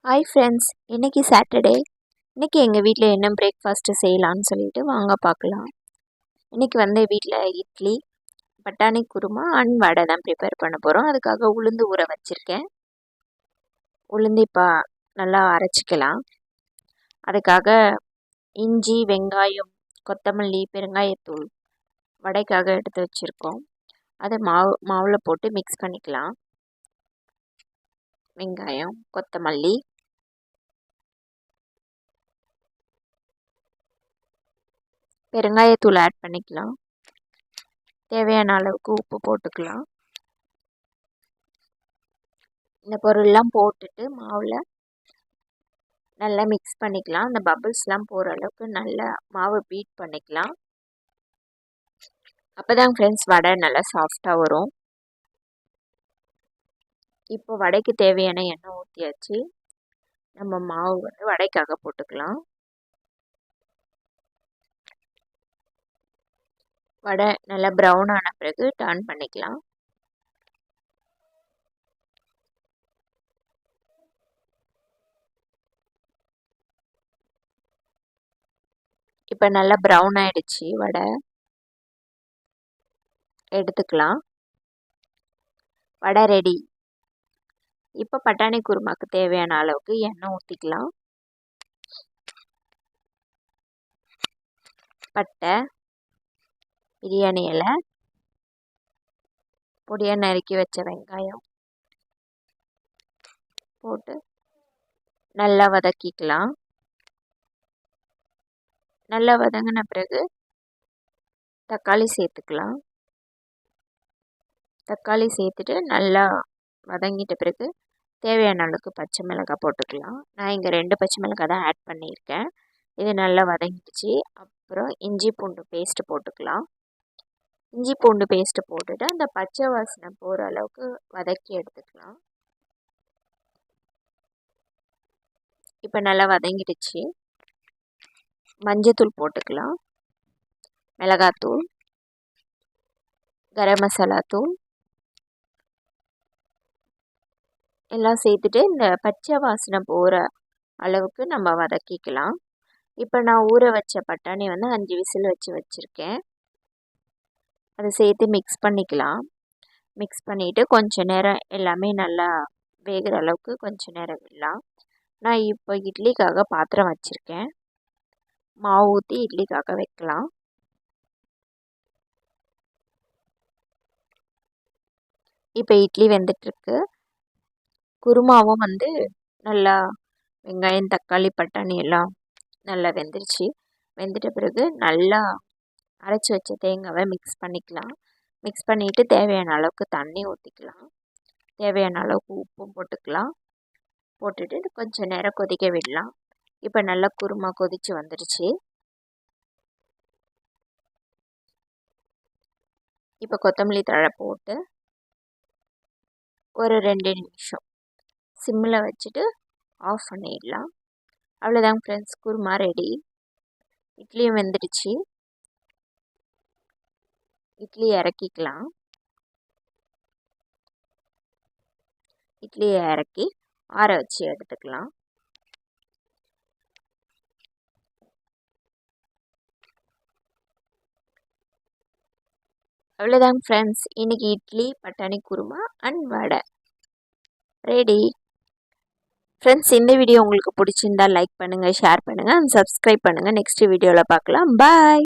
Hi friends, இன்றைக்கி Saturday. இன்றைக்கி எங்கள் வீட்டில் என்ன பிரேக்ஃபாஸ்ட்டு செய்யலான்னு சொல்லிட்டு வாங்க பார்க்கலாம். இன்றைக்கி வீட்டில் இட்லி, பட்டாணி குருமா அண்ட் வடை தான் ப்ரிப்பேர் பண்ண போகிறோம். அதுக்காக உளுந்து ஊற வச்சுருக்கேன். உளுந்து இப்போ நல்லா அரைச்சிக்கலாம். அதுக்காக இஞ்சி, வெங்காயம், கொத்தமல்லி, பெருங்காயத்தூள் வடைக்காக எடுத்து வச்சுருக்கோம். அதை மாவில் போட்டு மிக்ஸ் பண்ணிக்கலாம். வெங்காயம், கொத்தமல்லி, பெருங்காயத்தூள் ஆட் பண்ணிக்கலாம். தேவையான அளவுக்கு உப்பு போட்டுக்கலாம். இந்த பொருள்லாம் போட்டுட்டு மாவில் நல்லா மிக்ஸ் பண்ணிக்கலாம். அந்த பபிள்ஸ்லாம் போகிற அளவுக்கு நல்லா மாவு பீட் பண்ணிக்கலாம். அப்போ தான் ஃப்ரெண்ட்ஸ் வடை நல்லா சாஃப்டாக வரும். இப்போ வடைக்கு தேவையான எண்ணெய் ஊற்றியாச்சு. நம்ம மாவு வடைக்காக போட்டுக்கலாம். வடை நல்லா ப்ரௌன் ஆன பிறகு டர்ன் பண்ணிக்கலாம். இப்போ நல்லா ப்ரௌன் ஆயிடுச்சு. வடை எடுத்துக்கலாம். வடை ரெடி. இப்போ பட்டாணி குருமாக்கு தேவையான அளவுக்கு எண்ணெய் ஊற்றிக்கலாம். பட்டை, பிரியாணி இலை, பொடியாக நறுக்கி வச்ச வெங்காயம் போட்டு நல்லா வதக்கிக்கலாம். நல்லா வதங்கின பிறகு தக்காளி சேர்த்துக்கலாம். தக்காளி சேர்த்துட்டு நல்லா வதங்கிட்ட பிறகு தேவையான அளவுக்கு பச்சை மிளகாய் போட்டுக்கலாம். நான் இங்கே 2 பச்சை மிளகாய் தான் ஆட் பண்ணியிருக்கேன். இது நல்லா வதங்கிடுச்சு. அப்புறம் இஞ்சி பூண்டு பேஸ்ட்டு போட்டுக்கலாம். இஞ்சி பூண்டு பேஸ்ட்டு போட்டுட்டு அந்த பச்சை வாசனை போகிற அளவுக்கு வதக்கி எடுத்துக்கலாம். இப்போ நல்லா வதங்கிடுச்சு. மஞ்சத்தூள் போட்டுக்கலாம். மிளகாத்தூள், கரம் மசாலா தூள் எல்லாம் சேர்த்துட்டு இந்த பச்சை வாசனை போகிற அளவுக்கு நம்ம வதக்கிக்கலாம். இப்போ நான் ஊற வச்ச பட்டாணி 5 விசில் வச்சுருக்கேன். அதை சேர்த்து மிக்ஸ் பண்ணிக்கலாம். மிக்ஸ் பண்ணிவிட்டு கொஞ்சம் நேரம் எல்லாமே நல்லா வேகிற அளவுக்கு கொஞ்சம் நேரம் விடலாம். நான் இப்போ இட்லிக்காக பாத்திரம் வச்சுருக்கேன். மாவு ஊற்றி இட்லிக்காக வைக்கலாம். இப்போ இட்லி வெந்துட்டுருக்கு. குருமாவும் நல்லா வெங்காயம், தக்காளி, பட்டாணி எல்லாம் நல்லா வெந்துருச்சு. வெந்துட்ட பிறகு நல்லா அரைச்சி வச்ச தேங்காவை மிக்ஸ் பண்ணிக்கலாம். மிக்ஸ் பண்ணிவிட்டு தேவையான அளவுக்கு தண்ணி ஊற்றிக்கலாம். தேவையான அளவுக்கு உப்பும் போட்டுக்கலாம். போட்டுட்டு கொஞ்சம் நேரம் கொதிக்க விடலாம். இப்போ நல்லா குருமா கொதித்து வந்துடுச்சு. இப்போ கொத்தமல்லி தழை போட்டு ஒரு 2 நிமிஷம் சிம்மில் வச்சுட்டு ஆஃப் பண்ணிடலாம். அவ்வளோதாங்க ஃப்ரெண்ட்ஸ், குருமா ரெடி. இட்லியும் வெந்துடுச்சு. இட்லி இறக்கிக்கலாம். இட்லியை இறக்கி ஆற வச்சு எடுத்துக்கலாம். அவ்வளோதாங்க ஃப்ரெண்ட்ஸ், இன்றைக்கி இட்லி, பட்டாணி kurma and vada ready. Friends, இந்த வீடியோ உங்களுக்கு பிடிச்சிருந்தால் லைக் பண்ணுங்கள், ஷேர் பண்ணுங்கள் அண்ட் சப்ஸ்கிரைப் பண்ணுங்கள். நெக்ஸ்ட் வீடியோவில் பார்க்கலாம். பாய்.